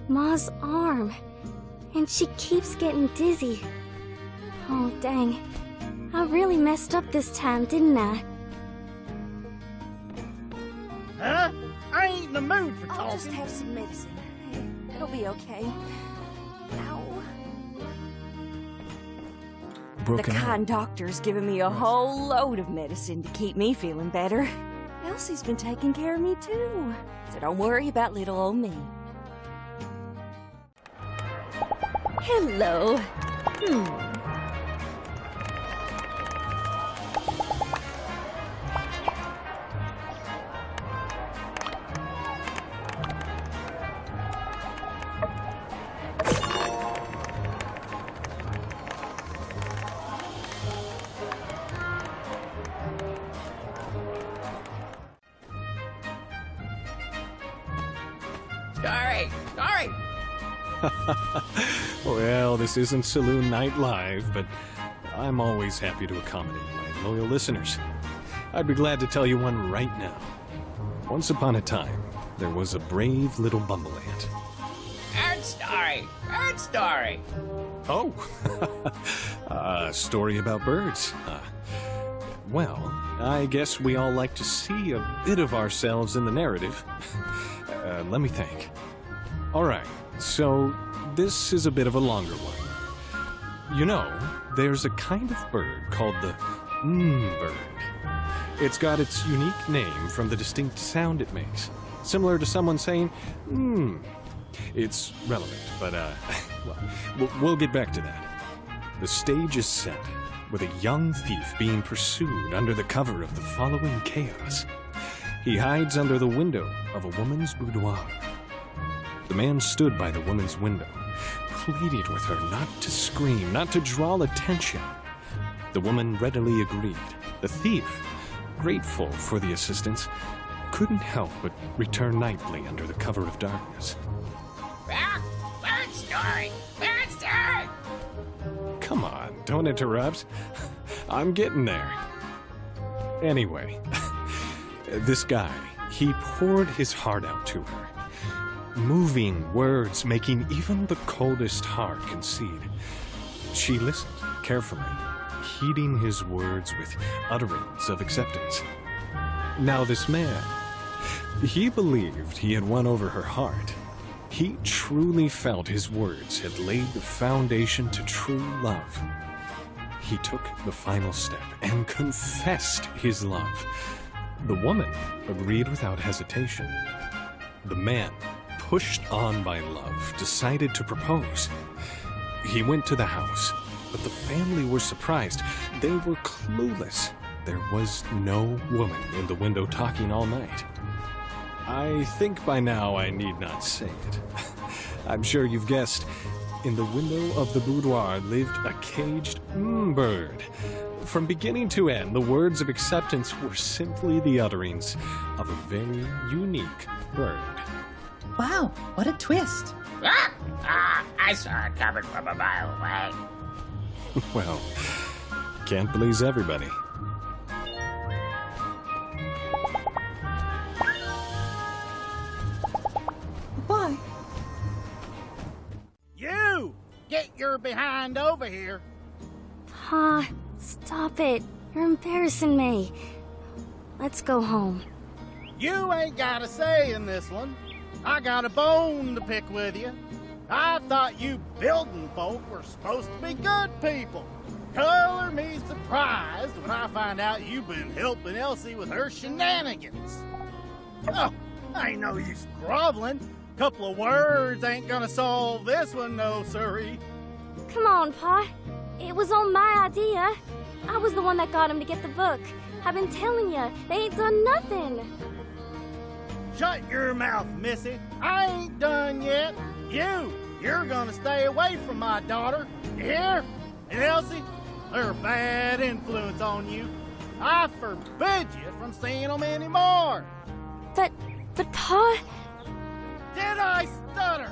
Ma's arm. And she keeps getting dizzy. Oh, dang. I really messed up this time, didn't I? Huh? I ain't in the mood for talking. I'll just have some medicine. It'll be okay. Ow. Broken The arm. kind doctor's given me a whole load of medicine to keep me feeling better. Elsie's been taking care of me too. So don't worry about little old me. Hello. Sorry. Well, this isn't Saloon Night Live, but I'm always happy to accommodate my loyal listeners. I'd be glad to tell you one right now. Once upon a time, there was a brave little bumble ant. Bird story. Oh, a story about birds. Well, I guess we all like to see a bit of ourselves in the narrative. Let me think. All right, so this is a bit of a longer one. You know, there's a kind of bird called the bird. It's got its unique name from the distinct sound it makes, similar to someone saying, It's relevant, but, well, we'll get back to that. The stage is set with a young thief being pursued under the cover of the following chaos. He hides under the window of a woman's boudoir. The man stood by the woman's window, pleaded with her not to scream, not to draw attention. The woman readily agreed. The thief, grateful for the assistance, couldn't help but return nightly under the cover of darkness. Bird story. Come on, don't interrupt. I'm getting there. Anyway, this guy, he poured his heart out to her. Moving words making even the coldest heart concede. She listened carefully, heeding his words with utterance of acceptance. Now this man, he believed he had won over her heart. He truly felt his words had laid the foundation to true love. He took the final step and confessed his love. The woman agreed without hesitation. The man, pushed on by love, decided to propose. He went to the house, but the family were surprised. They were clueless. There was no woman in the window talking all night. I think by now I need not say it. I'm sure you've guessed. In the window of the boudoir lived a caged bird. From beginning to end, the words of acceptance were simply the utterings of a very unique bird. Wow, what a twist. I saw it coming from a mile away. Well, can't please everybody. Why? You! Get your behind over here. Pa, stop it. You're embarrassing me. Let's go home. You ain't got a say in this one. I got a bone to pick with you. I thought you building folk were supposed to be good people. Color me surprised when I find out you've been helping Elsie with her shenanigans. Oh, I ain't no use groveling. Couple of words ain't gonna solve this one, no siree. Come on, Pa. It was all my idea. I was the one that got him to get the book. I've been telling you, they ain't done nothing. Shut your mouth, Missy. I ain't done yet. You're gonna stay away from my daughter. You hear? And Elsie, they're a bad influence on you. I forbid you from seeing them anymore. But Pa... Did I stutter?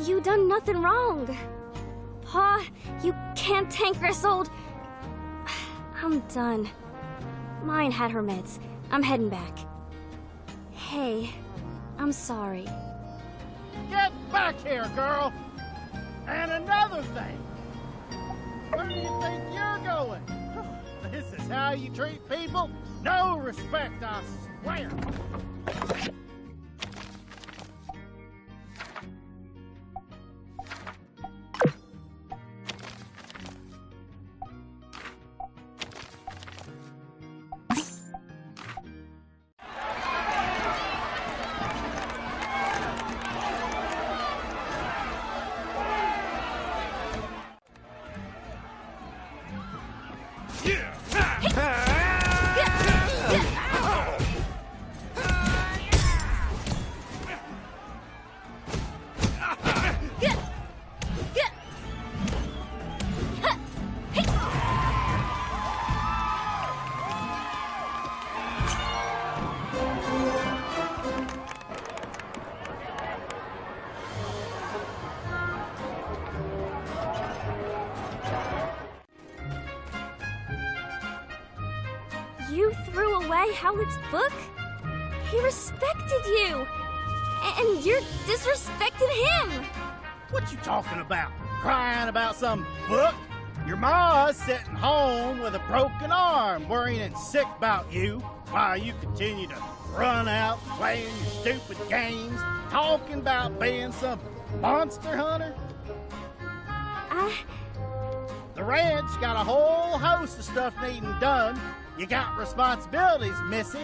You done nothing wrong. Pa, you can't tank us old... I'm done. Mine had her meds. I'm heading back. okay. I'm sorry. Get back here, girl! And another thing. Where do you think you're going? This is how you treat people? No respect, I swear. You threw away Howlett's book? He respected you! And you're disrespecting him! What you talking about? Crying about some book? Your ma's sitting home with a broken arm, worrying and sick about you, while you continue to run out playing your stupid games, talking about being some monster hunter? The ranch got a whole host of stuff needing done. You got responsibilities, missy.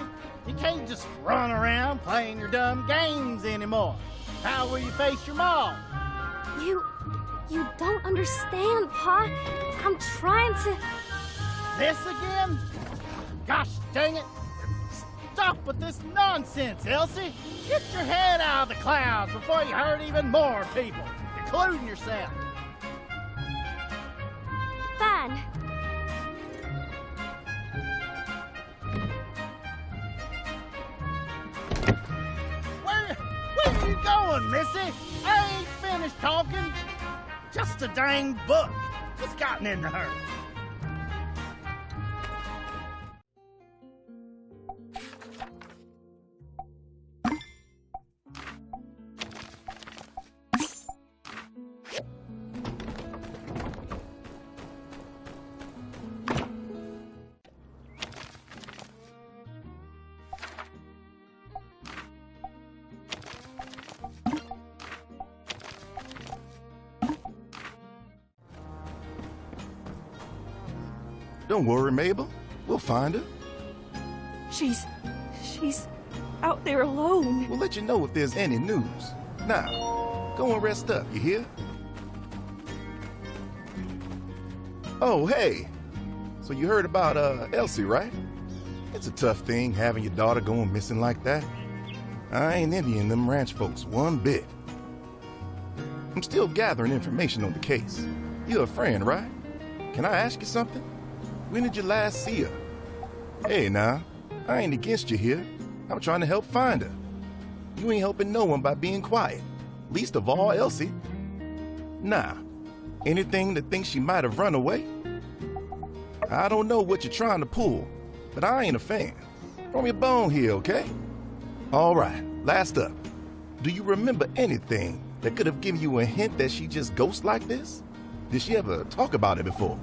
You can't just run around playing your dumb games anymore. How will you face your mom? You don't understand, Pa. I'm trying to... This again? Gosh dang it. Stop with this nonsense, Elsie. Get your head out of the clouds before you hurt even more people, including yourself. Fine. Where are you going, missy? I ain't finished talking. Just a dang book. What's gotten into her? Don't worry, Mabel. We'll find her. She's out there alone. We'll let you know if there's any news. Now, go and rest up, you hear? Oh, hey. So you heard about, Elsie, right? It's a tough thing having your daughter going missing like that. I ain't envying them ranch folks one bit. I'm still gathering information on the case. You're a friend, right? Can I ask you something? When did you last see her? Hey, now, I ain't against you here. I'm trying to help find her. You ain't helping no one by being quiet, least of all Elsie. Nah, anything that thinks she might have run away? I don't know what you're trying to pull, but I ain't a fan. Throw me a bone here, okay? All right, last up. Do you remember anything that could have given you a hint that she just ghosts like this? Did she ever talk about it before?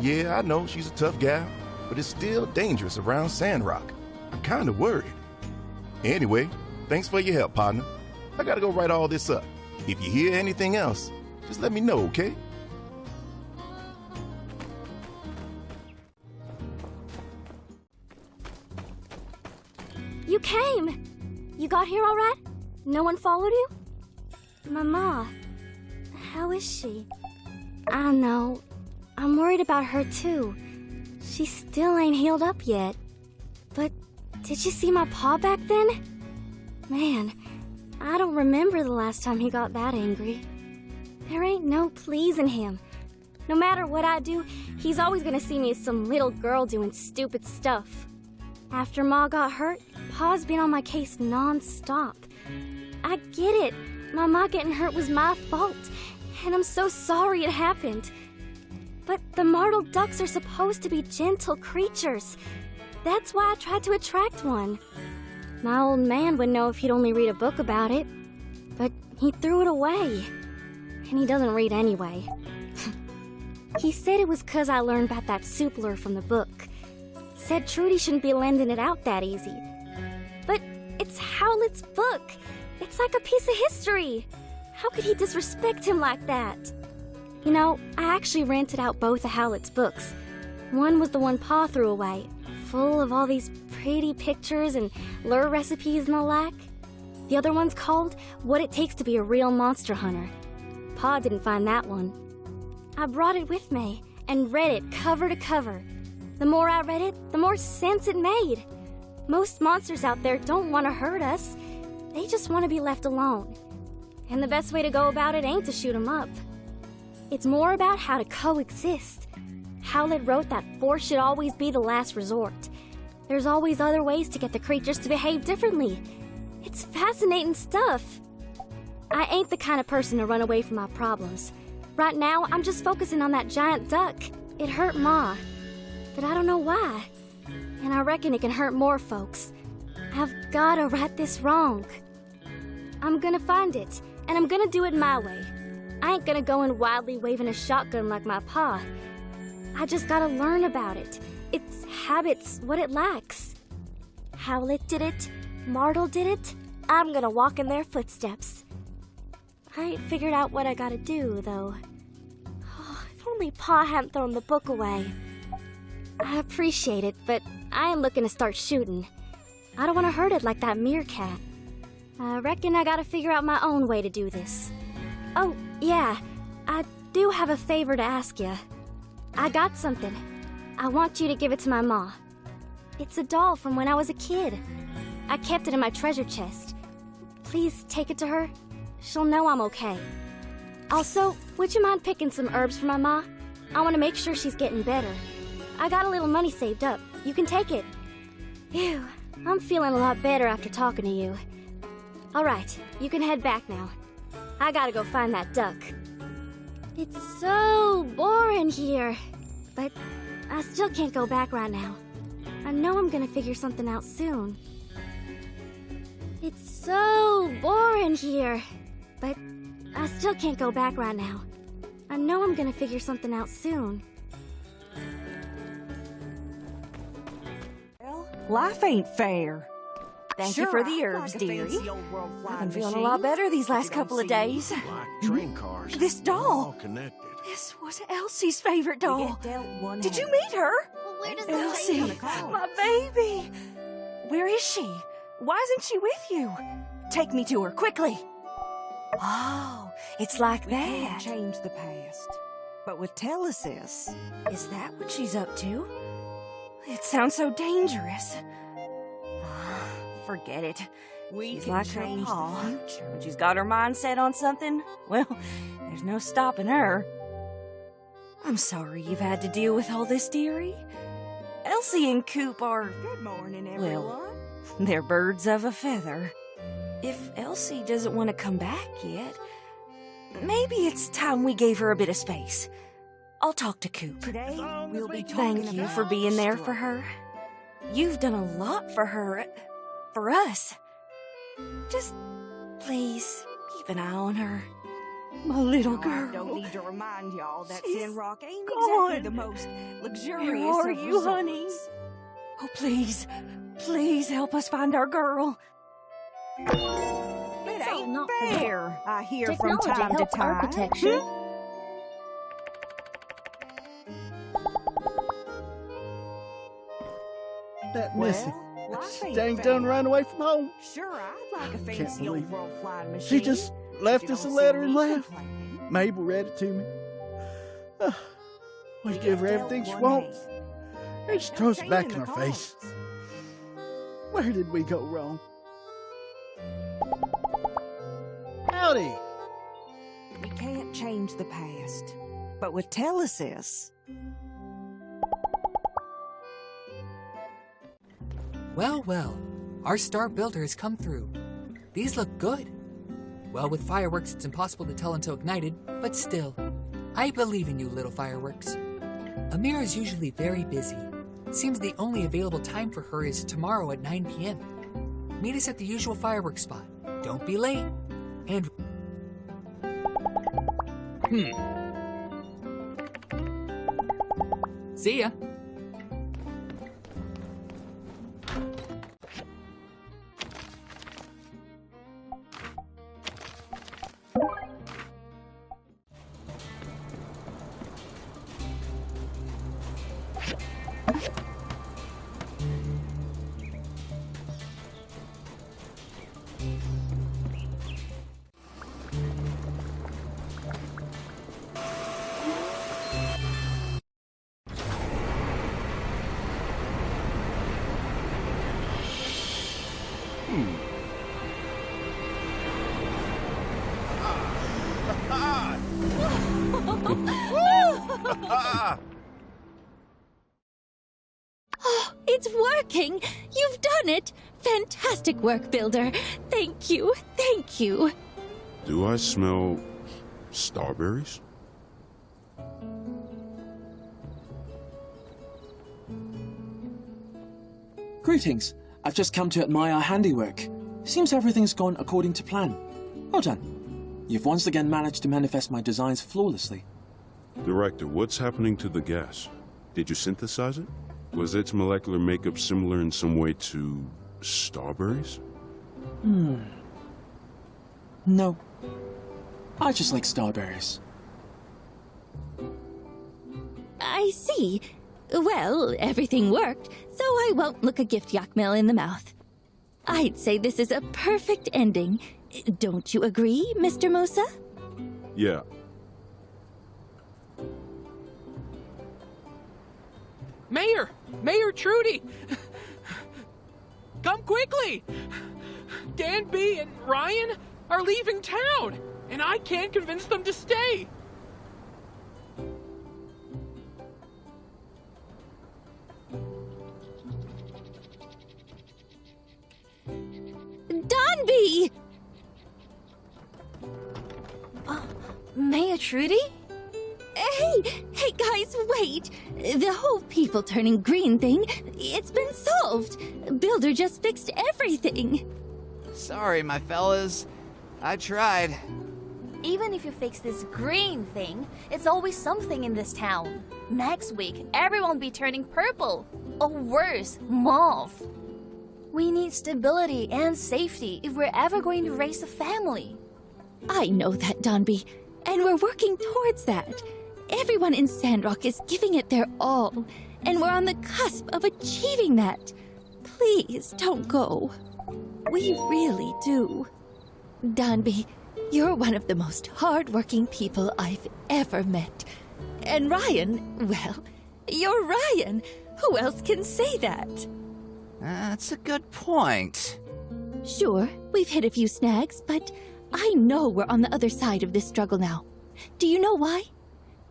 Yeah, I know she's a tough gal, but it's still dangerous around Sandrock. I'm kind of worried. Anyway, thanks for your help, partner. I gotta go write all this up. If you hear anything else, just let me know, okay? You came! You got here all right? No one followed you? Mama, how is she? I know. I'm worried about her too. She still ain't healed up yet. But did you see my pa back then? Man, I don't remember the last time he got that angry. There ain't no pleasing him. No matter what I do, he's always gonna see me as some little girl doing stupid stuff. After Ma got hurt, Pa's been on my case non-stop. I get it. My Ma getting hurt was my fault, and I'm so sorry it happened. But the martled ducks are supposed to be gentle creatures. That's why I tried to attract one. My old man would know if he'd only read a book about it. But he threw it away. And he doesn't read anyway. He said it was 'cause I learned about that soup lure from the book. Said Trudy shouldn't be lending it out that easy. But it's Howlett's book. It's like a piece of history. How could he disrespect him like that? You know, I actually rented out both of Howlett's books. One was the one Pa threw away, full of all these pretty pictures and lure recipes and the like. The other one's called What It Takes to Be a Real Monster Hunter. Pa didn't find that one. I brought it with me and read it cover to cover. The more I read it, the more sense it made. Most monsters out there don't want to hurt us. They just want to be left alone. And the best way to go about it ain't to shoot 'em up. It's more about how to coexist. Howlett wrote that force should always be the last resort. There's always other ways to get the creatures to behave differently. It's fascinating stuff. I ain't the kind of person to run away from my problems. Right now, I'm just focusing on that giant duck. It hurt Ma, but I don't know why. And I reckon it can hurt more folks. I've gotta right this wrong. I'm gonna find it, and I'm gonna do it my way. I ain't gonna go in wildly waving a shotgun like my pa. I just gotta learn about it. Its habits, what it lacks. Howlett did it. Martle did it. I'm gonna walk in their footsteps. I ain't figured out what I gotta do, though. Oh, if only Pa hadn't thrown the book away. I appreciate it, but I ain't looking to start shooting. I don't want to hurt it like that meerkat. I reckon I gotta figure out my own way to do this. Oh, yeah, I do have a favor to ask you. I got something. I want you to give it to my ma. It's a doll from when I was a kid. I kept it in my treasure chest. Please take it to her. She'll know I'm okay. Also, would you mind picking some herbs for my ma? I want to make sure she's getting better. I got a little money saved up. You can take it. Phew, I'm feeling a lot better after talking to you. All right, you can head back now. I gotta go find that duck. It's so boring here, but I still can't go back right now. I know I'm gonna figure something out soon. It's so boring here, but I still can't go back right now. I know I'm gonna figure something out soon. Well, life ain't fair. Thank you for the herbs, dearie. I've been feeling a lot better these last couple of days. Like train cars. This doll. All connected. This was Elsie's favorite doll. Did you meet her? Well, where does Elsie, my baby. Where is she? Why isn't she with you? Take me to her, quickly. Oh, it's like that. Change the past. But with telesis, Is that what she's up to? It sounds so dangerous. Forget it. we She's can like her change pa. the future. When she's got her mind set on something, well, there's no stopping her. I'm sorry you've had to deal with all this, dearie. Elsie and Coop are, Good morning, everyone. well, they're birds of a feather. If Elsie doesn't want to come back yet, maybe it's time we gave her a bit of space. I'll talk to Coop. Today, long we'll as be we talking Thank you about for being there Sandrock. for her. You've done a lot for her, for us. Just please keep an eye on her. My little No, I girl. don't need to remind y'all that She's Sandrock ain't gone. exactly the most luxurious Where are of you, honey? resorts. Oh, please help us find our girl. It all ain't not fair, I hear from Technology time to helps time. architecture. That Missy. Well, life ain't Dang fair. done ran away from home. Sure, I'd like a Can't fancy old believe it. world flying machine. She just left You us a don't letter see and me left. complaining. Mabel read it to me. We You give her get everything she dealt one wants. hand. And she No throws it shame back in in the our face. cause. Where did we go wrong? Howdy. We can't change the past, but with telesis, Well, well, our star builder has come through. These look good. Well, with fireworks, it's impossible to tell until ignited, but still, I believe in you, little fireworks. Amira is usually very busy. Seems the only available time for her is tomorrow at 9 p.m. Meet us at the usual fireworks spot. Don't be late. And... See ya. It's working! You've done it! Fantastic work, Builder. Thank you, thank you. Do I smell starberries? Greetings. I've just come to admire our handiwork. Seems everything's gone according to plan. Well done. You've once again managed to manifest my designs flawlessly. Director, what's happening to the gas? Did you synthesize it? Was its molecular makeup similar in some way to starberries? No. I just like starberries. I see. Well, everything worked, so I won't look a gift yakmel in the mouth. I'd say this is a perfect ending. Don't you agree, Mr. Musa? Yeah. Mayor! Mayor Trudy! Come quickly! Dan B and Ryan are leaving town, and I can't convince them to stay. Donby! Mayor Trudy? Hey guys, wait! The whole people turning green thing, it's been solved. Builder just fixed everything. Sorry, my fellas. I tried. Even if you fix this green thing, it's always something in this town. Next week, everyone will be turning purple. Or worse, mauve. We need stability and safety if we're ever going to raise a family. I know that, Donby, and we're working towards that. Everyone in Sandrock is giving it their all, and we're on the cusp of achieving that. Please don't go. We really do. Donby, you're one of the most hard-working people I've ever met. And Ryan, well, you're Ryan. Who else can say that? That's a good point. Sure, we've hit a few snags, but I know we're on the other side of this struggle now. Do you know why?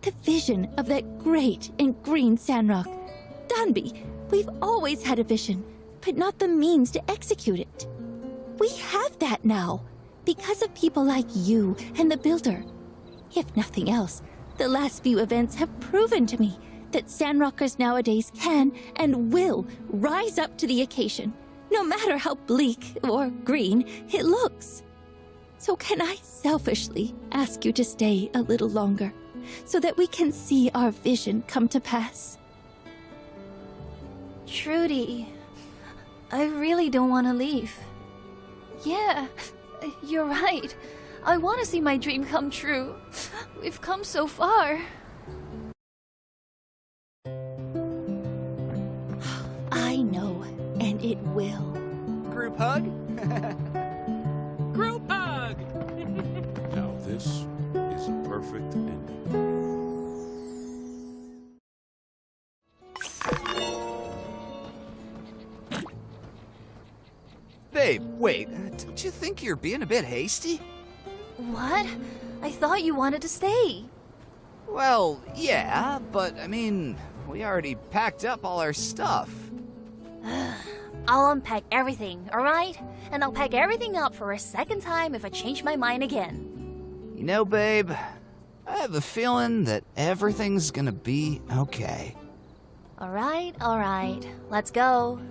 The vision of that great and green Sandrock. Donby, we've always had a vision, but not the means to execute it. We have that now, because of people like you and the Builder. If nothing else, the last few events have proven to me that Sandrockers nowadays can and will rise up to the occasion, no matter how bleak or green it looks. So can I selfishly ask you to stay a little longer, so that we can see our vision come to pass? Trudy, I really don't want to leave. Yeah, you're right. I want to see my dream come true. We've come so far. I know, and it will. Group hug? Group hug! Now this is a perfect ending. Babe, wait. Don't you think you're being a bit hasty? What? I thought you wanted to stay. Well, yeah, but I mean, we already packed up all our stuff. I'll unpack everything, alright? And I'll pack everything up for a second time if I change my mind again. You know, babe, I have a feeling that everything's gonna be okay. Alright, let's go.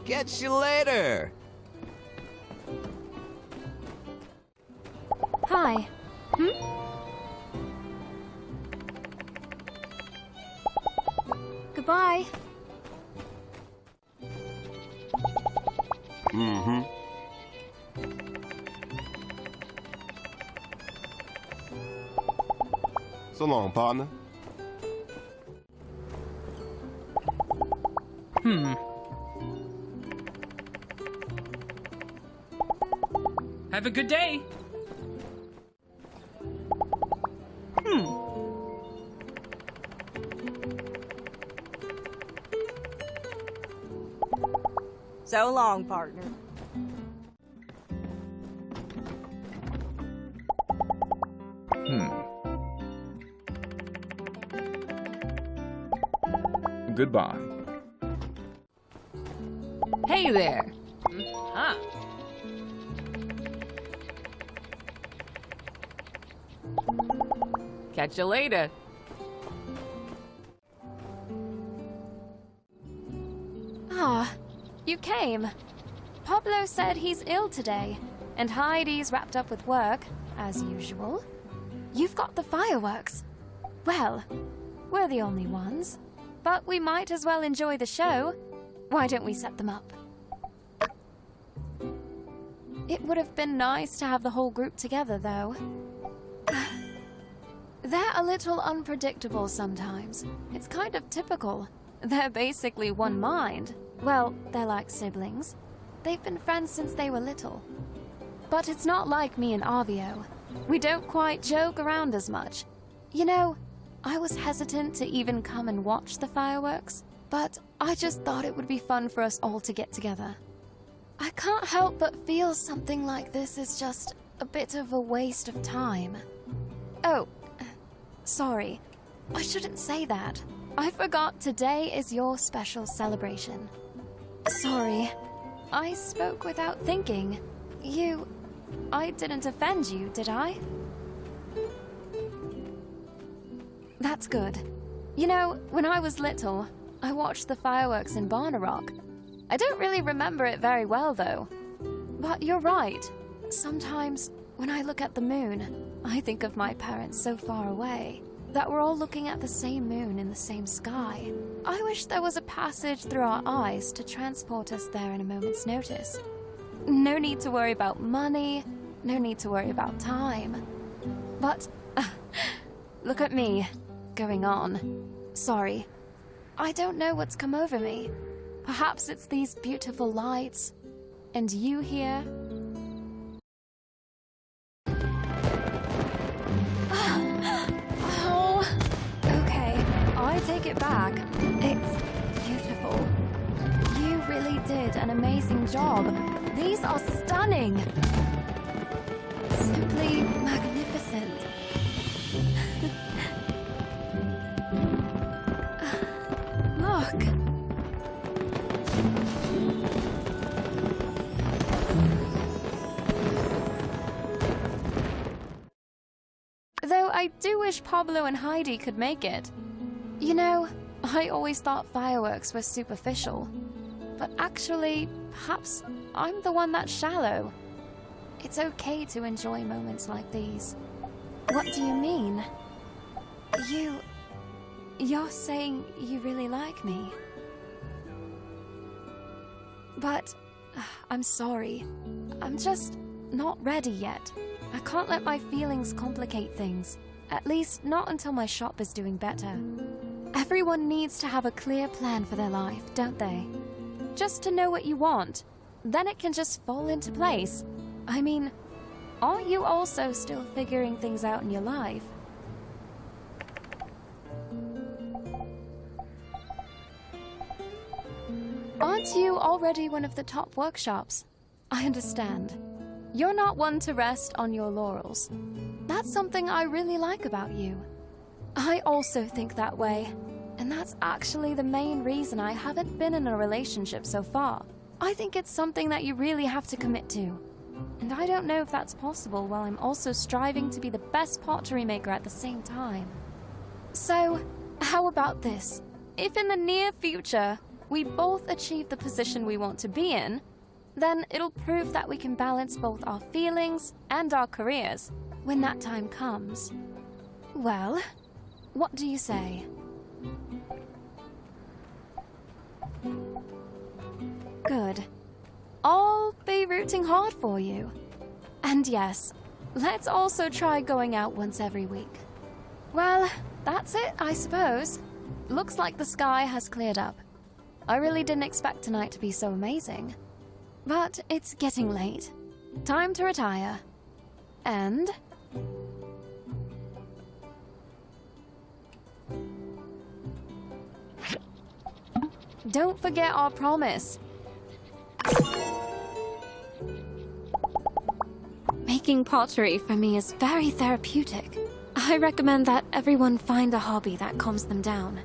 Catch you later. Hi. Goodbye. Mm-hmm. So long, partner. Have a good day. So long, partner. Goodbye. Hey there. Catch you later. Ah, you came. Pablo said he's ill today, and Heidi's wrapped up with work, as usual. You've got the fireworks. Well, we're the only ones, but we might as well enjoy the show. Why don't we set them up? It would have been nice to have the whole group together, though. They're a little unpredictable sometimes. It's kind of typical. They're basically one mind. Well, they're like siblings. They've been friends since they were little. But it's not like me and Arvio. We don't quite joke around as much. You know, I was hesitant to even come and watch the fireworks, but I just thought it would be fun for us all to get together. I can't help but feel something like this is just a bit of a waste of time. Oh, sorry. I shouldn't say that. I forgot today is your special celebration. Sorry. I spoke without thinking. I didn't offend you, did I? That's good. You know, when I was little, I watched the fireworks in Barnarock. I don't really remember it very well, though. But you're right. Sometimes, when I look at the moon, I think of my parents so far away that we're all looking at the same moon in the same sky. I wish there was a passage through our eyes to transport us there in a moment's notice. No need to worry about money, no need to worry about time. But, look at me, going on. Sorry. I don't know what's come over me. Perhaps it's these beautiful lights, and you here. Oh, okay, I take it back. It's beautiful. You really did an amazing job. These are stunning. Simply magnificent. Look. Though I do wish Pablo and Heidi could make it. You know, I always thought fireworks were superficial. But actually, perhaps I'm the one that's shallow. It's okay to enjoy moments like these. What do you mean? You're saying you really like me. But I'm sorry. I'm just not ready yet. I can't let my feelings complicate things. At least not until my shop is doing better. Everyone needs to have a clear plan for their life, don't they? Just to know what you want. Then it can just fall into place. I mean, aren't you also still figuring things out in your life? Aren't you already one of the top workshops? I understand. You're not one to rest on your laurels. That's something I really like about you. I also think that way, and that's actually the main reason I haven't been in a relationship so far. I think it's something that you really have to commit to. And I don't know if that's possible while I'm also striving to be the best pottery maker at the same time. So, how about this? If in the near future, we both achieve the position we want to be in, then it'll prove that we can balance both our feelings and our careers when that time comes. Well, what do you say? Good. I'll be rooting hard for you. And yes, let's also try going out once every week. Well, that's it, I suppose. Looks like the sky has cleared up. I really didn't expect tonight to be so amazing. But it's getting late. Time to retire. And... don't forget our promise. Making pottery for me is very therapeutic. I recommend that everyone find a hobby that calms them down.